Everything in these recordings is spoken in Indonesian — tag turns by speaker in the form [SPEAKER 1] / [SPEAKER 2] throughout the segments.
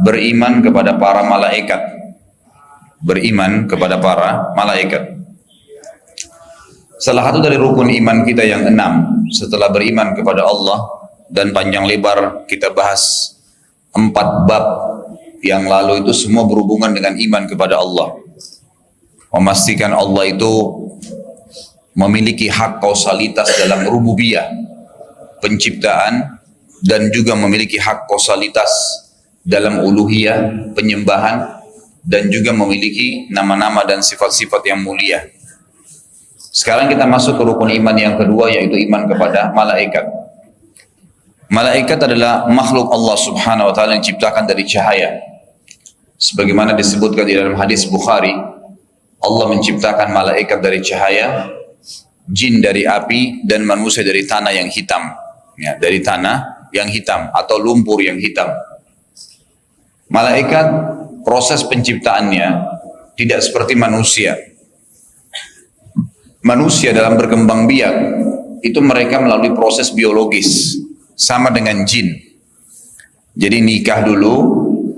[SPEAKER 1] beriman kepada para malaikat. Beriman kepada para malaikat. Salah satu dari rukun iman kita yang 6 setelah beriman kepada Allah, dan panjang lebar kita bahas 4 bab yang lalu itu semua berhubungan dengan iman kepada Allah. Memastikan Allah itu memiliki hak kausalitas dalam rububiyah, penciptaan, dan juga memiliki hak kausalitas dalam uluhiyah, penyembahan, dan juga memiliki nama-nama dan sifat-sifat yang mulia. Sekarang kita masuk ke rukun iman yang kedua, yaitu iman kepada malaikat. Malaikat adalah makhluk Allah subhanahu wa ta'ala yang diciptakan dari cahaya. Sebagaimana disebutkan di dalam hadis Bukhari, Allah menciptakan malaikat dari cahaya, jin dari api, dan manusia dari tanah yang hitam. Ya, dari tanah yang hitam atau lumpur yang hitam. Malaikat, proses penciptaannya tidak seperti manusia. Manusia dalam berkembang biak itu mereka melalui proses biologis, sama dengan jin. Jadi nikah dulu,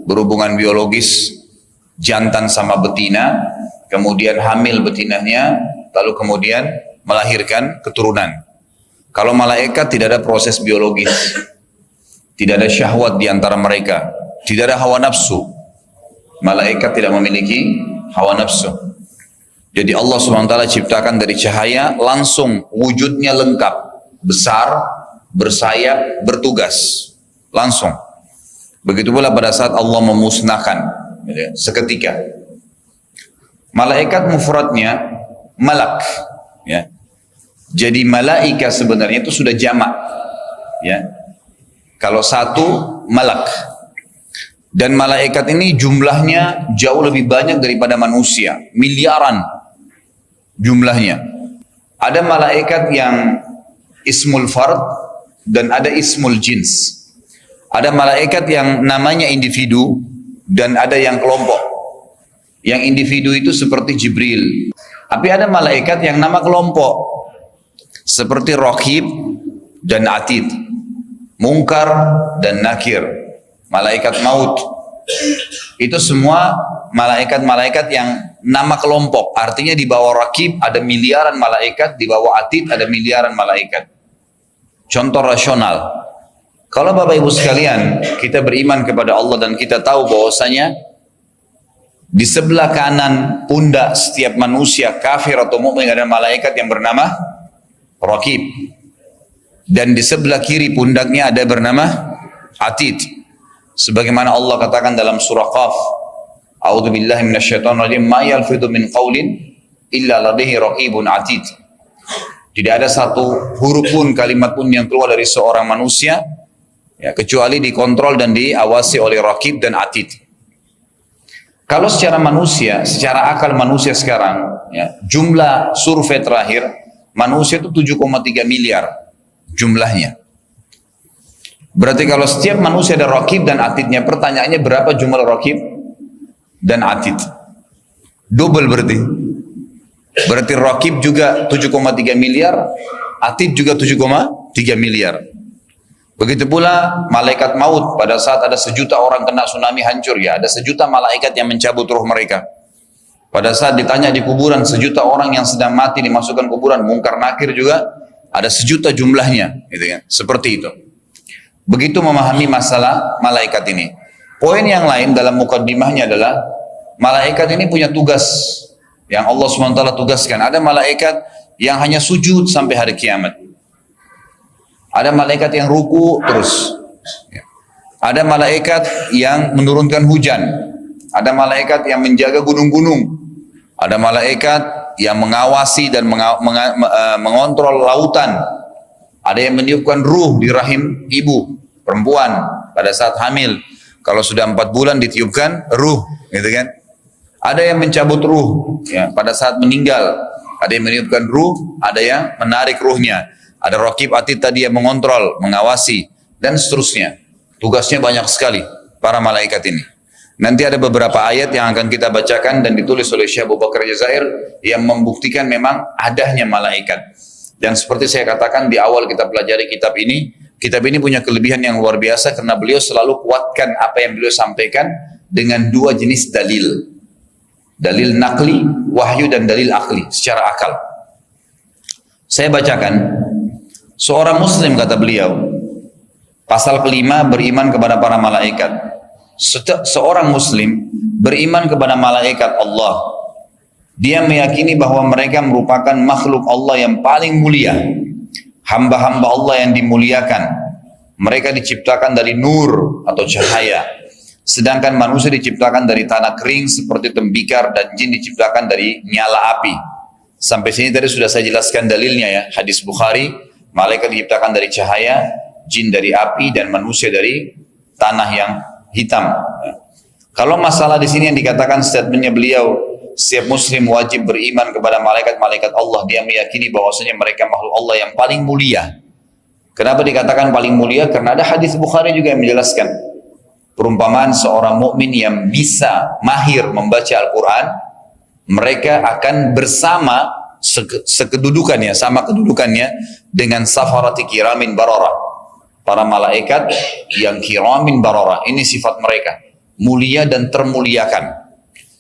[SPEAKER 1] berhubungan biologis jantan sama betina, kemudian hamil betinanya, lalu kemudian melahirkan keturunan. Kalau malaikat tidak ada proses biologis, tidak ada syahwat di antara mereka, tidak ada hawa nafsu. Malaikat tidak memiliki hawa nafsu. Jadi Allah SWT ciptakan dari cahaya, langsung wujudnya lengkap, besar, bersayap, bertugas, langsung. Begitu pula pada saat Allah memusnahkan, seketika. Malaikat mufradnya malak, ya. Jadi malaika sebenarnya itu sudah jamak, ya. Kalau satu malak, dan malaikat ini jumlahnya jauh lebih banyak daripada manusia, miliaran jumlahnya. Ada malaikat yang ismul fard dan ada ismul jins. Ada malaikat yang namanya individu dan ada yang kelompok. Yang individu itu seperti Jibril. Tapi ada malaikat yang nama kelompok, seperti Raqib dan Atid, Munkar dan Nakir, malaikat maut. Itu semua malaikat-malaikat yang nama kelompok. Artinya di bawah Raqib ada miliaran malaikat, di bawah Atid ada miliaran malaikat. Contoh rasional. Kalau Bapak Ibu sekalian, kita beriman kepada Allah dan kita tahu bahwasanya di sebelah kanan pundak setiap manusia kafir atau mukmin ada malaikat yang bernama Raqib. Dan di sebelah kiri pundaknya ada bernama Atid. Sebagaimana Allah katakan dalam surah Qaf, A'udzubillahi minasyaitonirrajim, ma yalfidhu min qaulin illa ladaihi raqibun atid. Tidak ada satu huruf pun, kalimat pun yang keluar dari seorang manusia, ya, kecuali dikontrol dan diawasi oleh Raqib dan Atid. Kalau secara manusia, secara akal manusia sekarang, ya, jumlah survei terakhir, manusia itu 7,3 miliar jumlahnya. Berarti kalau setiap manusia ada Raqib dan Atidnya, pertanyaannya berapa jumlah Raqib dan Atid? Double berarti. Berarti Raqib juga 7,3 miliar, Atid juga 7,3 miliar. Begitu pula malaikat maut, pada saat ada 1.000.000 orang kena tsunami hancur, ya ada 1.000.000 malaikat yang mencabut ruh mereka. Pada saat ditanya di kuburan, 1.000.000 orang yang sedang mati dimasukkan kuburan, Munkar Nakir juga ada 1.000.000 jumlahnya, gitu kan? Seperti itu. Begitu memahami masalah malaikat ini. Poin yang lain dalam mukaddimahnya adalah malaikat ini punya tugas yang Allah SWT tugaskan. Ada malaikat yang hanya sujud sampai hari kiamat. Ada malaikat yang ruku terus. Ada malaikat yang menurunkan hujan. Ada malaikat yang menjaga gunung-gunung. Ada malaikat yang mengawasi dan mengontrol lautan. Ada yang meniupkan ruh di rahim ibu perempuan pada saat hamil. Kalau sudah 4 bulan ditiupkan ruh, gitu kan? Ada yang mencabut ruh, ya, pada saat meninggal. Ada yang meniupkan ruh, ada yang menarik ruhnya. Ada Raqib Atid tadi yang mengontrol, mengawasi, dan seterusnya. Tugasnya banyak sekali para malaikat ini. Nanti ada beberapa ayat yang akan kita bacakan dan ditulis oleh Syekh Abu Bakar Jazair yang membuktikan memang adanya malaikat. Dan seperti saya katakan di awal kita pelajari kitab ini, kitab ini punya kelebihan yang luar biasa karena beliau selalu kuatkan apa yang beliau sampaikan dengan dua jenis dalil. Dalil nakli, wahyu, dan dalil akli, secara akal. Saya bacakan, seorang muslim kata beliau, pasal kelima, beriman kepada para malaikat. Seorang muslim beriman kepada malaikat Allah. Dia meyakini bahwa mereka merupakan makhluk Allah yang paling mulia, hamba-hamba Allah yang dimuliakan. Mereka diciptakan dari nur atau cahaya, sedangkan manusia diciptakan dari tanah kering seperti tembikar, dan jin diciptakan dari nyala api. Sampai sini tadi sudah saya jelaskan dalilnya ya, hadis Bukhari, malaikat diciptakan dari cahaya, jin dari api, dan manusia dari tanah yang hitam. Kalau masalah di sini yang dikatakan statementnya beliau, setiap muslim wajib beriman kepada malaikat-malaikat Allah. Dia meyakini bahwasanya mereka makhluk Allah yang paling mulia. Kenapa dikatakan paling mulia? Karena ada hadis Bukhari juga yang menjelaskan perumpamaan seorang mukmin yang bisa mahir membaca Al-Quran, mereka akan bersama sekedudukannya, sama kedudukannya dengan safarati kiramin barara, para malaikat yang kiramin barara. Ini sifat mereka, mulia dan termuliakan.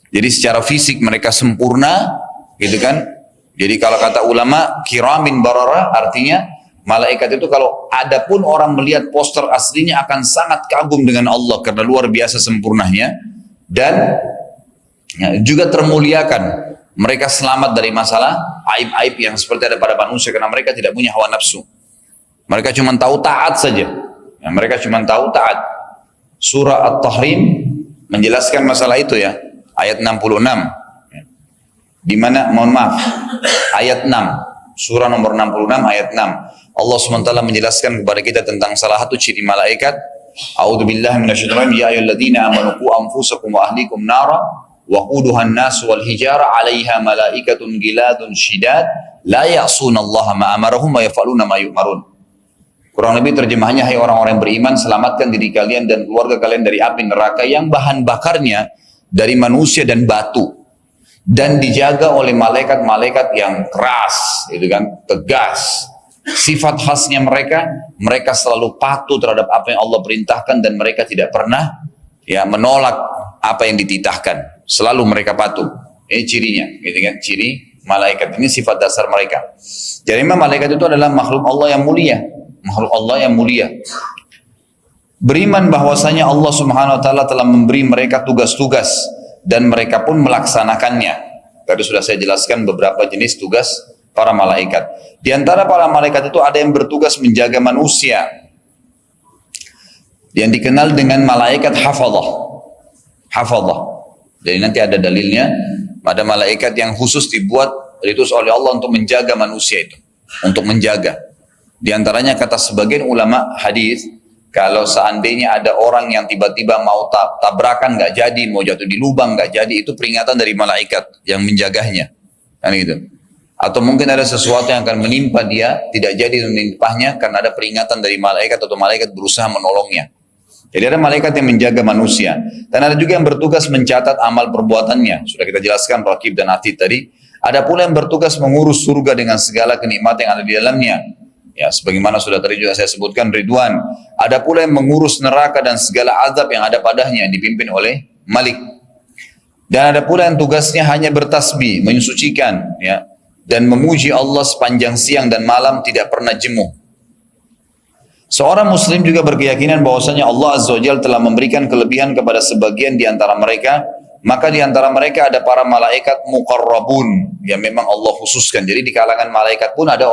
[SPEAKER 1] Jadi secara fisik mereka sempurna, gitu kan? Jadi kalau kata ulama, kiramin barara artinya malaikat itu kalau ada pun orang melihat poster aslinya akan sangat kagum dengan Allah karena luar biasa sempurnanya, dan juga termuliakan. Mereka selamat dari masalah aib-aib yang seperti ada pada manusia karena mereka tidak punya hawa nafsu. Mereka cuma tahu taat saja. Mereka cuma tahu taat. Surah At-Tahrim menjelaskan masalah itu ya. Ayat 66, di mana, mohon maaf, ayat 6, surah nomor 66 ayat 6. Allah SWT menjelaskan kepada kita tentang salah satu ciri malaikat. A'udzubillahi minasyaitonir rajim. Ya ayyuhalladzina amanu qu anfusakum wa ahlikum nara wa quduhan nas wal hijara 'alaiha malaikatun giladun syidad la ya'sunallaha ma amarahum wa yaf'aluna ma yu'marun. Kurang lebih terjemahannya, hai orang-orang yang beriman, selamatkan diri kalian dan keluarga kalian dari api neraka yang bahan bakarnya dari manusia dan batu, dan dijaga oleh malaikat-malaikat yang keras, itu kan, tegas. Sifat khasnya mereka, mereka selalu patuh terhadap apa yang Allah perintahkan dan mereka tidak pernah ya menolak apa yang dititahkan. Selalu mereka patuh. Ini cirinya, gitu kan? Ciri malaikat ini sifat dasar mereka. Jadi memang malaikat itu adalah makhluk Allah yang mulia, makhluk Allah yang mulia. Beriman bahwasanya Allah Subhanahu wa taala telah memberi mereka tugas-tugas dan mereka pun melaksanakannya. Tadi sudah saya jelaskan beberapa jenis tugas para malaikat. Di antara para malaikat itu ada yang bertugas menjaga manusia, yang dikenal dengan malaikat hafadzah. Hafadzah. Jadi nanti ada dalilnya, ada malaikat yang khusus diutus oleh Allah untuk menjaga manusia itu, untuk menjaga. Di antaranya kata sebagian ulama hadis, kalau seandainya ada orang yang tiba-tiba mau tabrakan nggak jadi, mau jatuh di lubang nggak jadi, itu peringatan dari malaikat yang menjaganya, kan gitu. Atau mungkin ada sesuatu yang akan menimpa dia, tidak jadi menimpahnya karena ada peringatan dari malaikat atau malaikat berusaha menolongnya. Jadi ada malaikat yang menjaga manusia, dan ada juga yang bertugas mencatat amal perbuatannya. Sudah kita jelaskan Raqib dan Atid tadi. Ada pula yang bertugas mengurus surga dengan segala kenikmatan yang ada di dalamnya. Ya, sebagaimana sudah tadi juga saya sebutkan Ridwan. Ada pula yang mengurus neraka dan segala azab yang ada padanya yang dipimpin oleh Malik. Dan ada pula yang tugasnya hanya bertasbih, mensucikan, ya, dan memuji Allah sepanjang siang dan malam, tidak pernah jemu. Seorang muslim juga berkeyakinan bahwasanya Allah Azza wa Jalla telah memberikan kelebihan kepada sebagian di antara mereka. Maka di antara mereka ada para malaikat muqarrabun yang memang Allah khususkan. Jadi di kalangan malaikat pun ada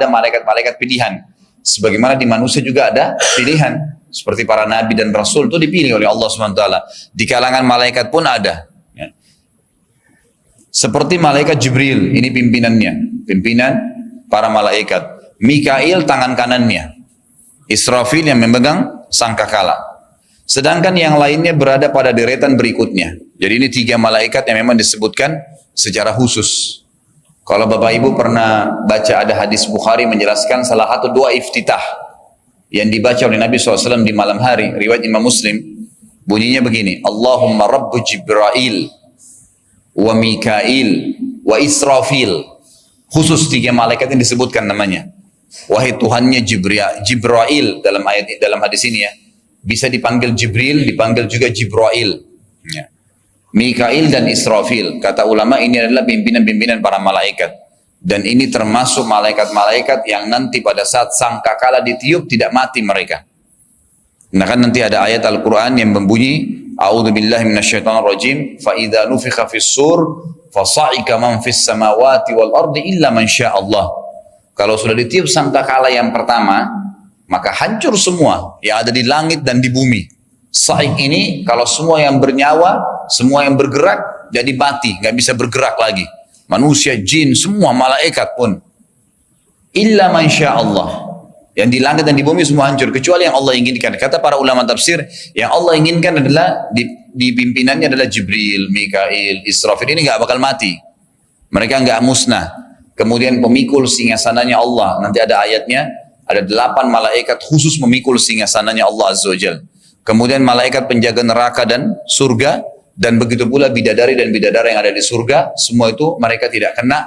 [SPEAKER 1] malaikat-malaikat pilihan. Sebagaimana di manusia juga ada pilihan. Seperti para nabi dan rasul itu dipilih oleh Allah SWT. Di kalangan malaikat pun ada. Ya. Seperti malaikat Jibril, ini pimpinannya. Pimpinan para malaikat. Mikail tangan kanannya. Israfil yang memegang sangkakala. Sedangkan yang lainnya berada pada deretan berikutnya. Jadi ini 3 malaikat yang memang disebutkan secara khusus. Kalau Bapak Ibu pernah baca ada hadis Bukhari menjelaskan salah satu doa iftitah yang dibaca oleh Nabi SAW di malam hari, riwayat Imam Muslim, bunyinya begini, Allahumma Rabbu Jibril wa Mikail wa Israfil. Khusus 3 malaikat yang disebutkan namanya. Wahai Tuhannya Jibril dalam dalam hadis ini ya. Bisa dipanggil Jibril, dipanggil juga Jibril. Ya. Mikail dan Israfil. Kata ulama ini adalah pimpinan-pimpinan para malaikat. Dan ini termasuk malaikat-malaikat yang nanti pada saat sangkakala ditiup tidak mati mereka. Nah kan nanti ada ayat Al-Quran yang membunyi A'udzu billahi minasyaitonir rajim fa idza nufikha fis-sur fasa'ika man fis samawati wal ardi illa man Allah. Kalau sudah ditiup sangkakala yang pertama, maka hancur semua yang ada di langit dan di bumi. Sa'ik ini kalau semua yang bernyawa, semua yang bergerak jadi mati, nggak bisa bergerak lagi. Manusia, jin, semua malaikat pun. Illa man Allah. Yang di langit dan di bumi semua hancur kecuali yang Allah inginkan. Kata para ulama tafsir, yang Allah inginkan adalah di pimpinannya adalah Jibril, Mikail, Israfil. Ini nggak bakal mati. Mereka nggak musnah. Kemudian pemikul singgasananya Allah. Nanti ada ayatnya, ada 8 malaikat khusus memikul singgasananya Allah Azza wa Jalla. Kemudian malaikat penjaga neraka dan surga, dan begitu pula bidadari dan bidadara yang ada di surga. Semua itu mereka tidak kena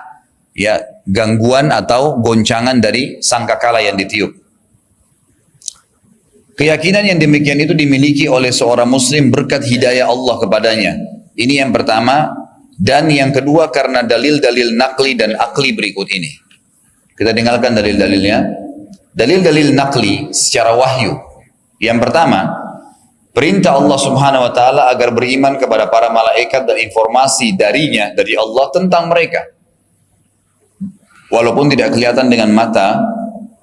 [SPEAKER 1] ya gangguan atau goncangan dari sangkakala yang ditiup. Keyakinan yang demikian itu dimiliki oleh seorang muslim berkat hidayah Allah kepadanya. Ini yang pertama. Dan yang kedua karena dalil-dalil nakli dan akli berikut ini. Kita dengarkan dalil-dalilnya. Dalil-dalil nakli secara wahyu. Yang pertama, perintah Allah Subhanahu wa taala agar beriman kepada para malaikat dan informasi darinya, dari Allah tentang mereka. Walaupun tidak kelihatan dengan mata,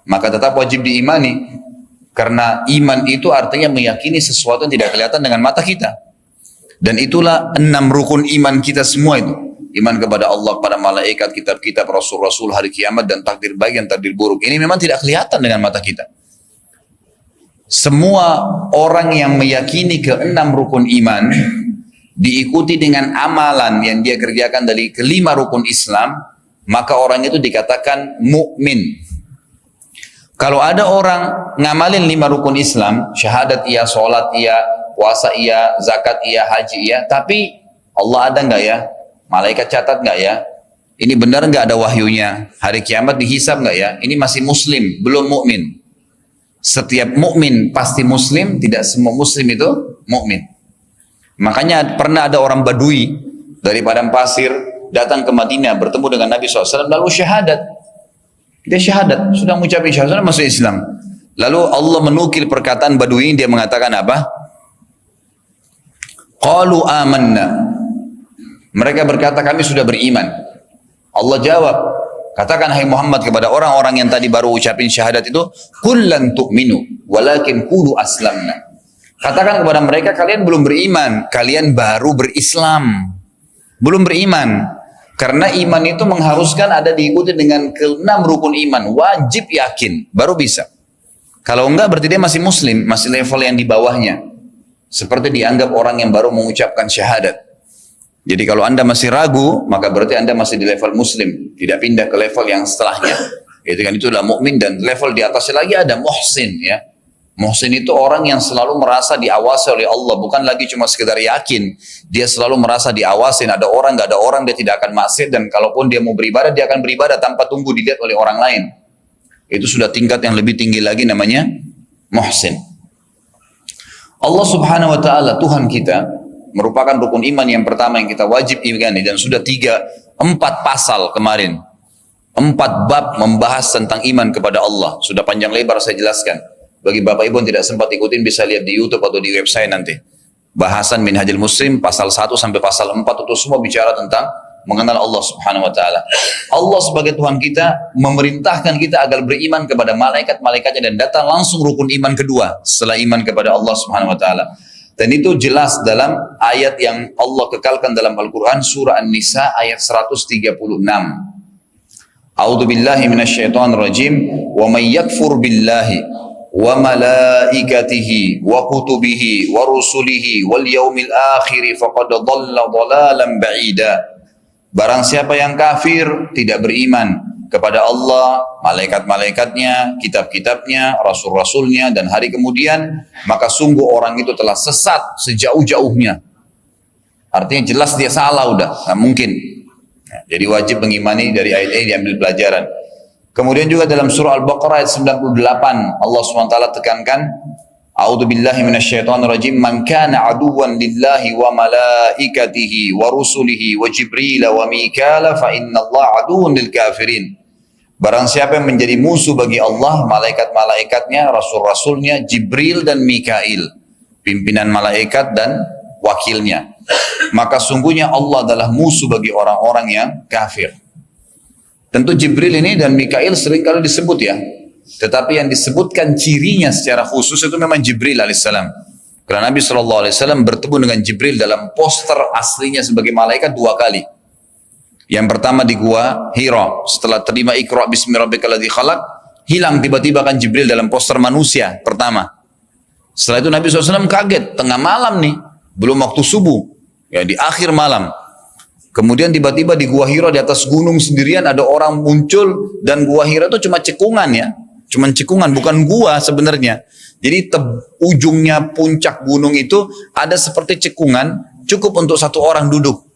[SPEAKER 1] maka tetap wajib diimani. Karena iman itu artinya meyakini sesuatu yang tidak kelihatan dengan mata kita. Dan itulah 6 rukun iman kita semua itu. Iman kepada Allah, kepada malaikat, kitab-kitab, rasul-rasul, hari kiamat, dan takdir baik dan takdir buruk. Ini memang tidak kelihatan dengan mata kita. Semua orang yang meyakini ke-6 rukun iman, diikuti dengan amalan yang dia kerjakan dari ke-5 rukun Islam, maka orang itu dikatakan mukmin. Kalau ada orang ngamalin 5 rukun Islam, syahadat iya, sholat iya, puasa iya, zakat iya, haji iya, tapi Allah ada nggak ya? Malaikat catat nggak ya? Ini benar nggak ada wahyunya? Hari kiamat dihisab nggak ya? Ini masih muslim, belum mukmin. Setiap mukmin pasti muslim, tidak semua muslim itu mukmin. Makanya pernah ada orang Badui dari padang pasir datang ke Madinah bertemu dengan Nabi SAW lalu syahadat. Dia syahadat, sudah mengucapkan syahadat, masuk Islam. Lalu Allah menukil perkataan Badui, dia mengatakan apa? Qalu amanna. Mereka berkata kami sudah beriman. Allah jawab, katakan hai Muhammad kepada orang-orang yang tadi baru ucapin syahadat itu, qul lan tu'minu walakin qulu aslamna. Katakan kepada mereka kalian belum beriman, kalian baru berislam. Belum beriman. Karena iman itu mengharuskan ada diikuti dengan ke-6 rukun iman. Wajib yakin, baru bisa. Kalau enggak berarti dia masih muslim, masih level yang di bawahnya. Seperti dianggap orang yang baru mengucapkan syahadat. Jadi kalau anda masih ragu, maka berarti anda masih di level muslim. Tidak pindah ke level yang setelahnya. Itu kan itu adalah mukmin, dan level di atasnya lagi ada muhsin ya. Muhsin itu orang yang selalu merasa diawasi oleh Allah, bukan lagi cuma sekedar yakin. Dia selalu merasa diawasin, ada orang, nggak ada orang, dia tidak akan maksiat, dan kalaupun dia mau beribadah, dia akan beribadah tanpa tunggu dilihat oleh orang lain. Itu sudah tingkat yang lebih tinggi lagi, namanya muhsin. Allah Subhanahu wa taala Tuhan kita merupakan rukun iman yang pertama yang kita wajib imani, dan sudah 4 pasal kemarin. 4 bab membahas tentang iman kepada Allah. Sudah panjang lebar saya jelaskan. Bagi Bapak Ibu yang tidak sempat ikutin bisa lihat di YouTube atau di website nanti. Bahasan Minhajul Muslim pasal 1 sampai pasal 4 itu semua bicara tentang mengenal Allah Subhanahu wa taala. Allah sebagai Tuhan kita memerintahkan kita agar beriman kepada malaikat-malaikatnya, dan datang langsung rukun iman kedua setelah iman kepada Allah Subhanahu wa taala. Dan itu jelas dalam ayat yang Allah kekalkan dalam Al-Qur'an surah An-Nisa ayat 136. A'udzu billahi minasyaitonir rajim. Wa may yakfur billahi wa malaikatihi wa kutubihi wa rusulihi wal yaumil akhir faqad dhalla dhalalan ba'ida. Barang siapa yang kafir, tidak beriman kepada Allah, malaikat-malaikatnya, kitab-kitabnya, rasul-rasulnya, dan hari kemudian, maka sungguh orang itu telah sesat sejauh-jauhnya. Artinya jelas dia salah udah, nggak mungkin. Jadi wajib mengimani dari ayat ini diambil pelajaran. Kemudian juga dalam surah Al-Baqarah ayat 98 Allah SWT tekankan, A'udzu billahi minasyaitonir rajim, man kana aduwwan lillahi wa malaikatihi wa rusulihi wa Jibril wa Mikala fa innallaha aduwwun lil kafirin. Barang siapa yang menjadi musuh bagi Allah, malaikat-malaikatnya, rasul-rasulnya, Jibril dan Mikail, pimpinan malaikat dan wakilnya, maka sungguhnya Allah adalah musuh bagi orang-orang yang kafir. Tentu Jibril ini dan Mikail sering kali disebut ya, tetapi yang disebutkan cirinya secara khusus itu memang Jibril alaihissalam. Karena Nabi SAW bertemu dengan Jibril dalam poster aslinya sebagai malaikat 2 kali. Yang pertama di gua Hira, setelah terima Iqra bismi rabbikal ladzi khalaq, hilang tiba-tiba kan Jibril dalam poster manusia pertama. Setelah itu Nabi SAW kaget, tengah malam nih, belum waktu subuh, ya di akhir malam. Kemudian tiba-tiba di gua Hira di atas gunung sendirian ada orang muncul, dan gua Hira itu cuma cekungan ya, cuma cekungan, bukan gua sebenarnya. Jadi ujungnya puncak gunung itu ada seperti cekungan, cukup untuk 1 orang duduk.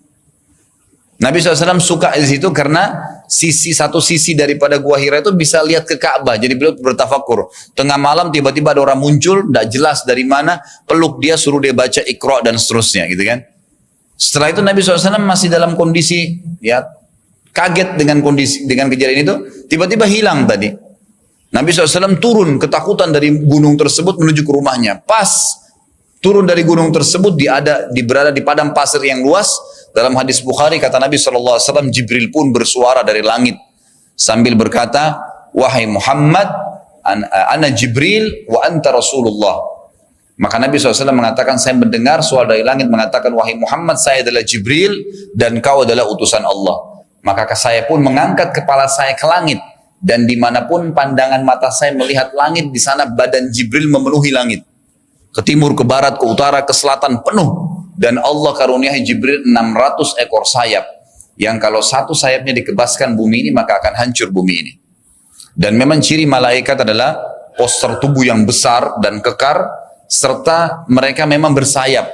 [SPEAKER 1] Nabi SAW suka di situ karena satu sisi daripada gua Hira itu bisa lihat ke Ka'bah. Jadi beliau bertafakur. Tengah malam tiba-tiba ada orang muncul, tidak jelas dari mana, peluk dia, suruh dia baca Iqra dan seterusnya, gitu kan. Setelah itu Nabi SAW masih dalam kondisi ya kaget dengan kejadian itu, tiba-tiba hilang tadi. Nabi SAW turun ketakutan dari gunung tersebut menuju ke rumahnya. Pas turun dari gunung tersebut, berada di padang pasir yang luas. Dalam hadis Bukhari kata Nabi SAW, Jibril pun bersuara dari langit sambil berkata, wahai Muhammad, ana Jibril wa anta Rasulullah. Maka Nabi SAW mengatakan, saya mendengar suara dari langit mengatakan, wahai Muhammad, saya adalah Jibril dan kau adalah utusan Allah. Maka saya pun mengangkat kepala saya ke langit, dan dimanapun pandangan mata saya melihat langit, di sana badan Jibril memenuhi langit. Ke timur, ke barat, ke utara, ke selatan penuh. Dan Allah karuniai Jibril 600 ekor sayap, yang kalau satu sayapnya dikebaskan bumi ini, maka akan hancur bumi ini. Dan memang ciri malaikat adalah postur tubuh yang besar dan kekar, serta mereka memang bersayap.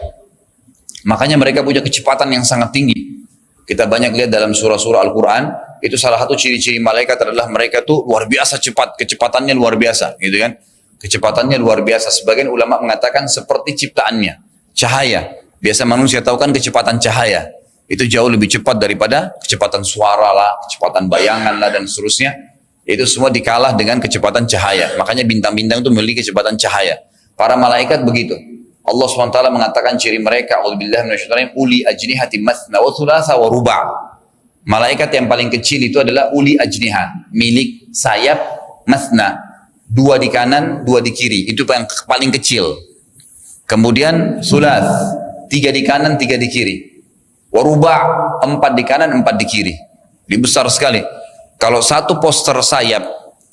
[SPEAKER 1] Makanya mereka punya kecepatan yang sangat tinggi. Kita banyak lihat dalam surah-surah Al-Quran, itu salah satu ciri-ciri malaikat adalah mereka tuh luar biasa cepat, kecepatannya luar biasa, gitu kan? Kecepatannya luar biasa. Sebagian ulama mengatakan seperti ciptaannya, cahaya. Biasa manusia tahu kan kecepatan cahaya. Itu jauh lebih cepat daripada kecepatan suara lah, kecepatan bayangan lah, dan seterusnya. Itu semua dikalah dengan kecepatan cahaya. Makanya bintang-bintang itu memiliki kecepatan cahaya. Para malaikat begitu. Allah SWT mengatakan ciri mereka, uli ajnihati mathna wa thulatha wa ruba'. Malaikat yang paling kecil itu adalah uli ajniha, milik sayap mathna. 2 di kanan, 2 di kiri. Itu yang paling kecil. Kemudian thulath, 3 di kanan, 3 di kiri. Waruba', 4 di kanan, 4 di kiri. Ini besar sekali. Kalau satu poster sayap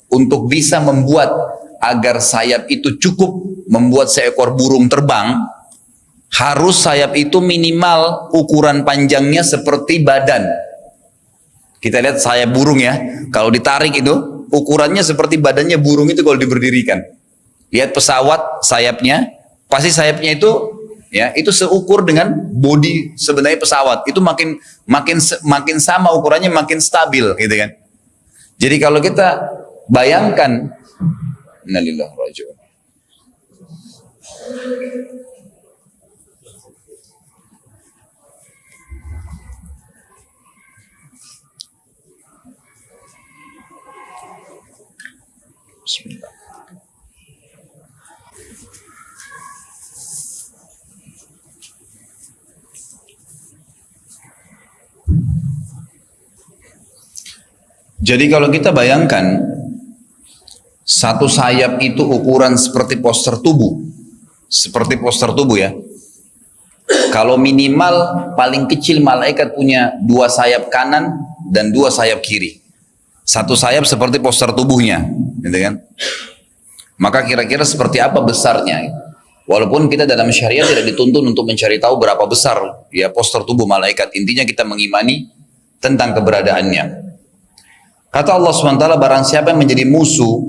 [SPEAKER 1] untuk bisa membuat agar sayap itu cukup membuat seekor burung terbang, harus sayap itu minimal ukuran panjangnya seperti badan. Kita lihat sayap burung ya, kalau ditarik itu ukurannya seperti badannya burung itu kalau diberdirikan. Lihat pesawat sayapnya, pasti sayapnya itu ya, itu seukur dengan bodi sebenarnya pesawat. Itu makin sama ukurannya, makin stabil, gitu kan. Jadi kalau kita bayangkan, innalillahi wa inna ilaihi raji'un. Bismillah. Jadi kalau kita bayangkan satu sayap itu ukuran seperti poster tubuh ya. Kalau minimal paling kecil malaikat punya 2 sayap kanan dan 2 sayap kiri. Satu sayap seperti poster tubuhnya, gitu kan? Maka kira-kira seperti apa besarnya? Walaupun kita dalam syariat tidak dituntun untuk mencari tahu berapa besar ya poster tubuh malaikat. Intinya kita mengimani tentang keberadaannya. Kata Allah SWT, barang siapa yang menjadi musuh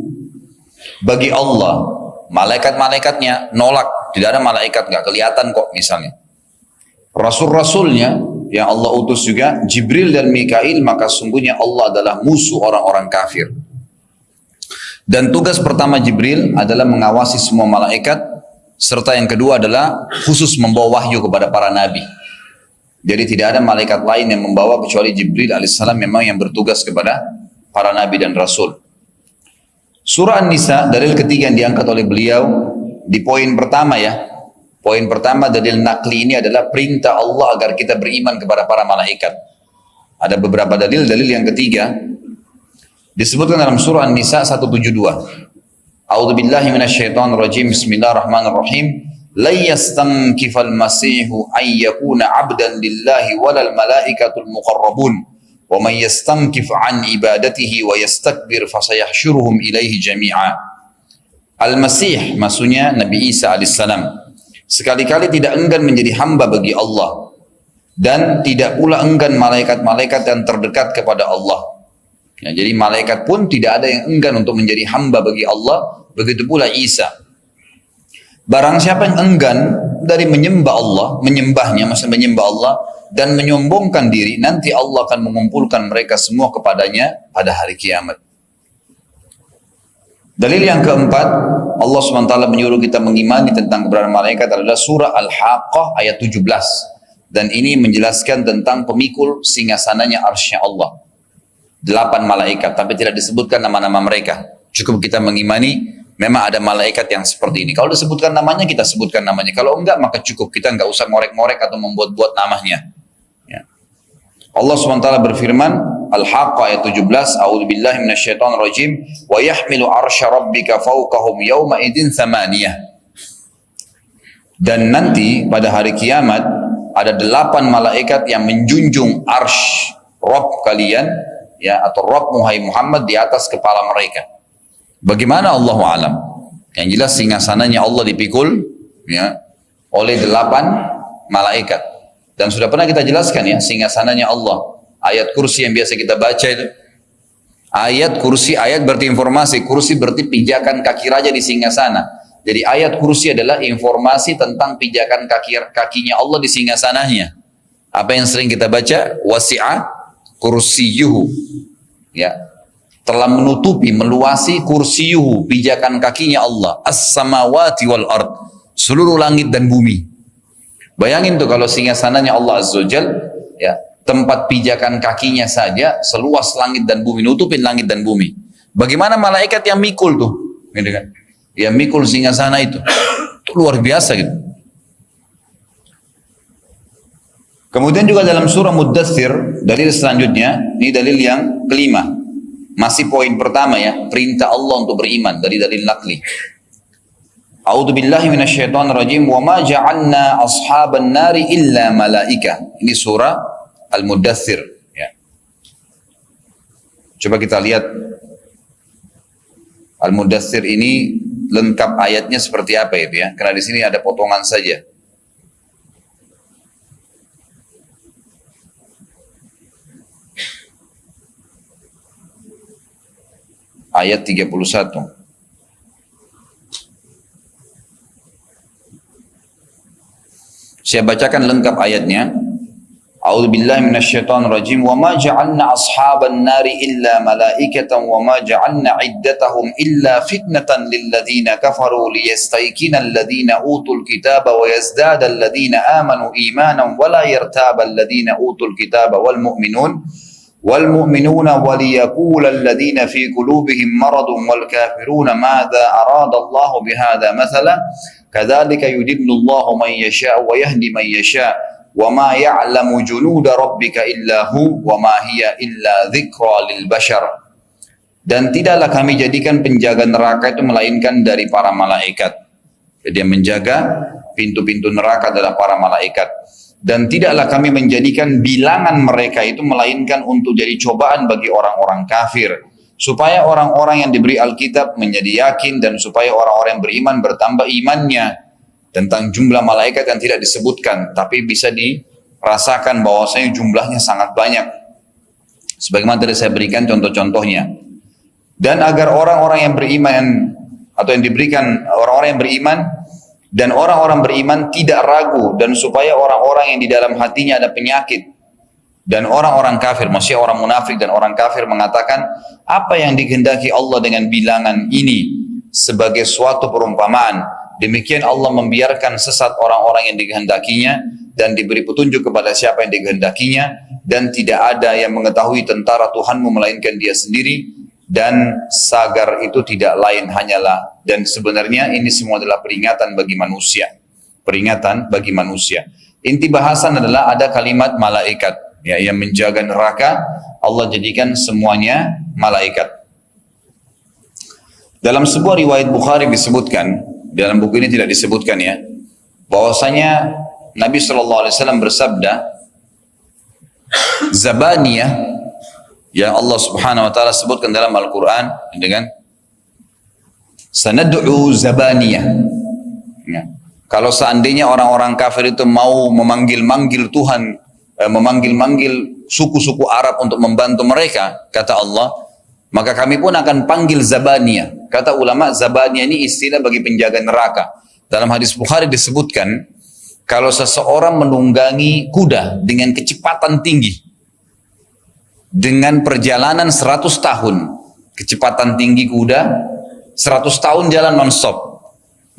[SPEAKER 1] bagi Allah, malaikat-malaikatnya nolak, tidak ada malaikat, nggak kelihatan kok misalnya. Rasul-rasulnya yang Allah utus juga, Jibril dan Mikail, maka sungguhnya Allah adalah musuh orang-orang kafir. Dan tugas pertama Jibril adalah mengawasi semua malaikat, serta yang kedua adalah khusus membawa wahyu kepada para nabi. Jadi tidak ada malaikat lain yang membawa kecuali Jibril alaihissalam memang yang bertugas kepada para nabi dan rasul. Surah An-Nisa, dalil ketiga yang diangkat oleh beliau di poin pertama ya. Poin pertama dalil nakli ini adalah perintah Allah agar kita beriman kepada para malaikat. Ada beberapa dalil yang ketiga disebutkan dalam surah An-Nisa 172. A'udzubillahi minasyaitonirrajim. Bismillahirrahmanirrahim. La yastankifal masihu ay yakuna 'abdan lillahi walal malaikatul muqarrabun. Wa man yastankif 'an ibadatihi wa yastakbir fasayahsyuruhum ilaihi jami'a. Al-Masih maksudnya Nabi Isa alaihissalam sekali-kali tidak enggan menjadi hamba bagi Allah dan tidak pula enggan malaikat-malaikat yang terdekat kepada Allah. Ya, jadi malaikat pun tidak ada yang enggan untuk menjadi hamba bagi Allah, begitu pula Isa. Barang siapa yang enggan dari menyembah Allah, menyembahnya, maksudnya menyembah Allah dan menyombongkan diri, nanti Allah akan mengumpulkan mereka semua kepadanya pada hari kiamat. Dalil yang keempat, Allah SWT menyuruh kita mengimani tentang keberadaan malaikat adalah surah Al-Haqqah ayat 17. Dan ini menjelaskan tentang pemikul singgasananya arsy Allah. 8 malaikat, tapi tidak disebutkan nama-nama mereka. Cukup kita mengimani memang ada malaikat yang seperti ini. Kalau disebutkan namanya, kita sebutkan namanya. Kalau enggak, maka cukup. Kita enggak usah ngorek-ngorek atau membuat-buat namanya. Ya. Allah SWT berfirman, Al-Haqqah ayat 17, A'udzubillahi minasyaitonirrajim, wa yahmilu arsya rabbika fawqahum yawma idin thamaniyah. Dan nanti pada hari kiamat ada 8 malaikat yang menjunjung arsy Rabb kalian, ya, atau Rabb Muhammad di atas kepala mereka. Bagaimana Allahu alam? Yang jelas singgasananya Allah dipikul ya oleh 8 malaikat. Dan sudah pernah kita jelaskan ya singgasananya Allah. Ayat kursi yang biasa kita baca itu. Ayat kursi, ayat berarti informasi, kursi berarti pijakan kaki raja di singgasana. Jadi ayat kursi adalah informasi tentang pijakan kakinya Allah di singgasananya. Apa yang sering kita baca? Wasi'a kursiyuhu, ya, telah menutupi, meluasi kursiyuhu, pijakan kakinya Allah, as-samawati wal ard, seluruh langit dan bumi. Bayangin tuh kalau singgasananya Allah Azza wa Jal, ya, tempat pijakan kakinya saja seluas langit dan bumi, nutupin langit dan bumi. Bagaimana malaikat yang mikul tuh, gitu kan? Yang mikul singgasana itu luar biasa gitu. Kemudian juga dalam surah Muddathir, dalil selanjutnya, ini dalil yang kelima. Masih poin pertama ya, perintah Allah untuk beriman dari dalil nakli. A'udzubillahi minasyaitonirrajim, wa ma ja'alna ashaban nari illa malaika. Ini surah Al-Muddathir ya. Coba kita lihat Al-Muddathir ini lengkap ayatnya seperti apa itu ya. Karena di sini ada potongan saja. Ayat 31. Saya bacakan lengkap ayatnya. A'udzubillahi minasyaitonirrajim. Wa ma ja'alna ashaban nari illa malaikatan wa ma ja'alna iddatahum illa fitnatan lil ladzina kafaru liyastayqina alladhina utul kitaba wa yazdada alladhina amanu imanan wa la yartaba alladhina utul kitaba wal mu'minun والمؤمنون وليقول الذين في قلوبهم مرض والكافرون ماذا أراد الله بهذا مثلا كذلك يضل الله من يشاء ويهدي من يشاء وما يعلم جنود ربك إلا هو وما هي إلا ذكرى للبشر. Dan tidaklah kami jadikan penjaga neraka itu melainkan dari para malaikat. Jadi yang menjaga pintu-pintu neraka adalah para malaikat. Dan tidaklah kami menjadikan bilangan mereka itu melainkan untuk jadi cobaan bagi orang-orang kafir, supaya orang-orang yang diberi Alkitab menjadi yakin dan supaya orang-orang yang beriman bertambah imannya. Tentang jumlah malaikat yang tidak disebutkan, tapi bisa dirasakan bahwasanya jumlahnya sangat banyak. Sebagaimana tadi saya berikan contoh-contohnya. Dan agar orang-orang yang beriman atau yang diberikan orang-orang yang beriman dan orang-orang beriman tidak ragu, dan supaya orang-orang yang di dalam hatinya ada penyakit Dan orang-orang kafir, maksudnya orang munafik dan orang kafir mengatakan, apa yang dikehendaki Allah dengan bilangan ini sebagai suatu perumpamaan. Demikian Allah membiarkan sesat orang-orang yang dikehendakinya dan diberi petunjuk kepada siapa yang dikehendakinya, dan tidak ada yang mengetahui tentara Tuhanmu melainkan Dia sendiri, dan sagar itu tidak lain hanyalah, dan sebenarnya ini semua adalah peringatan bagi manusia. Peringatan bagi manusia. Inti bahasan adalah ada kalimat malaikat ya, yang menjaga neraka, Allah jadikan semuanya malaikat. Dalam sebuah riwayat Bukhari disebutkan, dalam buku ini tidak disebutkan ya, bahwasanya Nabi SAW bersabda, Zabaniyah yang Allah Subhanahu Wa Taala sebutkan dalam Al-Quran dengan sanad'u Zabaniyah. Ya. Kalau seandainya orang-orang kafir itu mau memanggil-manggil Tuhan, memanggil-manggil suku-suku Arab untuk membantu mereka, kata Allah, maka kami pun akan panggil Zabaniyah. Kata ulama, Zabaniyah ini istilah bagi penjaga neraka. Dalam hadis Bukhari disebutkan, kalau seseorang menunggangi kuda dengan kecepatan tinggi, dengan perjalanan 100 tahun, kecepatan tinggi kuda, 100 tahun jalan non-stop,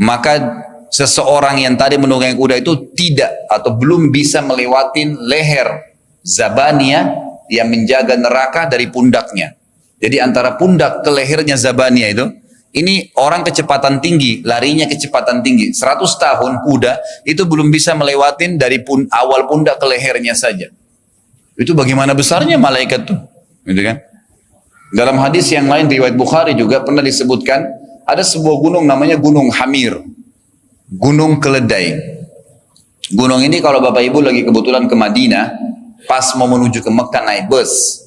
[SPEAKER 1] maka seseorang yang tadi menunggangi kuda itu tidak atau belum bisa melewatin leher Zabaniyah yang menjaga neraka dari pundaknya. Jadi antara pundak ke lehernya Zabaniyah itu, ini orang kecepatan tinggi, larinya kecepatan tinggi. 100 tahun kuda itu belum bisa melewatin dari awal pundak ke lehernya saja. Itu bagaimana besarnya malaikat tuh, gitu kan? Dalam hadis yang lain riwayat Bukhari juga pernah disebutkan, ada sebuah gunung namanya Gunung Hamir, Gunung Keledai. Gunung ini kalau Bapak Ibu lagi kebetulan ke Madinah, pas mau menuju ke Mekah naik bus,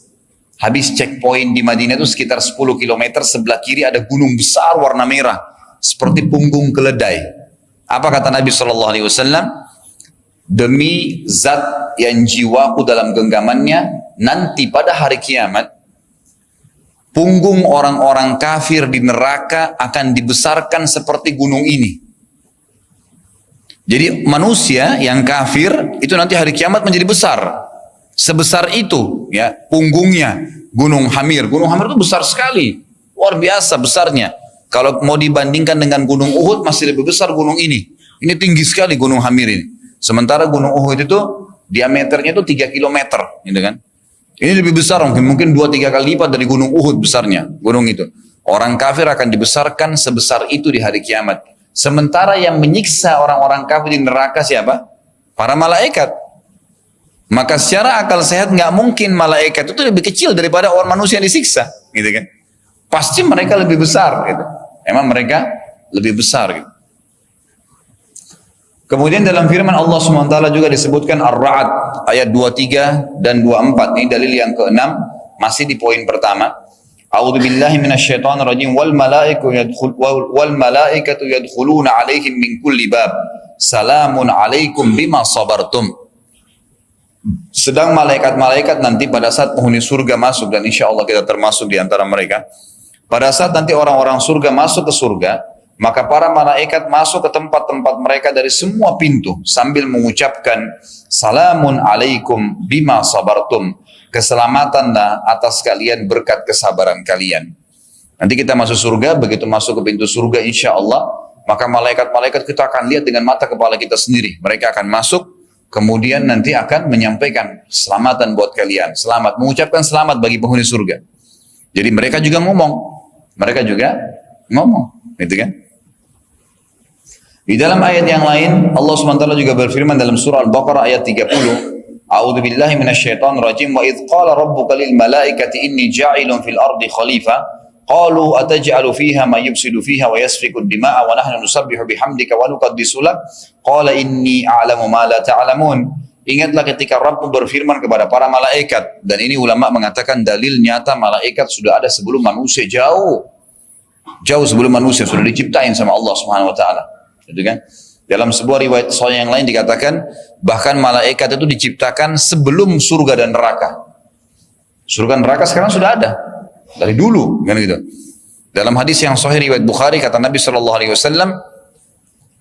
[SPEAKER 1] habis checkpoint di Madinah itu sekitar 10 km, sebelah kiri ada gunung besar warna merah, seperti punggung keledai. Apa kata Nabi SAW? Demi zat yang jiwaku dalam genggamannya, nanti pada hari kiamat, punggung orang-orang kafir di neraka akan dibesarkan seperti gunung ini. Jadi manusia yang kafir itu nanti hari kiamat menjadi besar. Sebesar itu ya punggungnya Gunung Hamir. Gunung Hamir itu besar sekali, luar biasa besarnya. Kalau mau dibandingkan dengan Gunung Uhud masih lebih besar gunung ini. Ini tinggi sekali Gunung Hamir ini. Sementara Gunung Uhud itu diameternya itu 3 km, gitu kan? Ini lebih besar, mungkin 2-3 kali lipat dari Gunung Uhud besarnya gunung itu. Orang kafir akan dibesarkan sebesar itu di hari kiamat. Sementara yang menyiksa orang-orang kafir di neraka siapa? Para malaikat. Maka secara akal sehat nggak mungkin malaikat itu lebih kecil daripada orang manusia yang disiksa, gitu kan? Pasti mereka lebih besar, gitu. Emang mereka lebih besar, gitu. Kemudian dalam firman Allah SWT juga disebutkan Ar-Ra'd ayat 23 dan 24. Ini dalil yang ke-6, masih di poin pertama. A'udzubillahi minasyaitonirrajim wal malaikatu yadkhuluna 'alaihim min kulli bab. Salamun 'alaikum bima sabartum. Sedang malaikat-malaikat nanti pada saat penghuni surga masuk, dan insya Allah kita termasuk di antara mereka. Pada saat nanti orang-orang surga masuk ke surga, maka para malaikat masuk ke tempat-tempat mereka dari semua pintu sambil mengucapkan salamun alaikum bima sabartum. Keselamatanlah atas kalian berkat kesabaran kalian. Nanti kita masuk surga, begitu masuk ke pintu surga insya Allah, maka malaikat-malaikat kita akan lihat dengan mata kepala kita sendiri. Mereka akan masuk, kemudian nanti akan menyampaikan selamatan buat kalian. Selamat, mengucapkan selamat bagi penghuni surga. Jadi mereka juga ngomong. Gitu kan? Di dalam ayat yang lain Allah SWT juga berfirman dalam surah Al-Baqarah ayat 30, A'udzubillahi minasyaitonirrajim wa idz qala rabbuka lil malaikati inni ja'ilun fil ardi khalifah qalu ataj'alu fiha ma yufsidu fiha wa yasfiku ad-dima'a wa nahnu nusabbihu bihamdika wa nuqaddisu lak qala inni a'lamu ma la ta'lamun. Ingatlah ketika Rabb berfirman kepada para malaikat, dan ini ulama mengatakan dalil nyata malaikat sudah ada sebelum manusia, jauh sebelum manusia sudah diciptain sama Allah Subhanahu wa taala. Gitu kan? Dalam sebuah riwayat sahih yang lain dikatakan bahkan malaikat itu diciptakan sebelum surga dan neraka. Surga dan neraka sekarang sudah ada dari dulu, kan gitu. Dalam hadis yang sahih riwayat Bukhari kata Nabi SAW,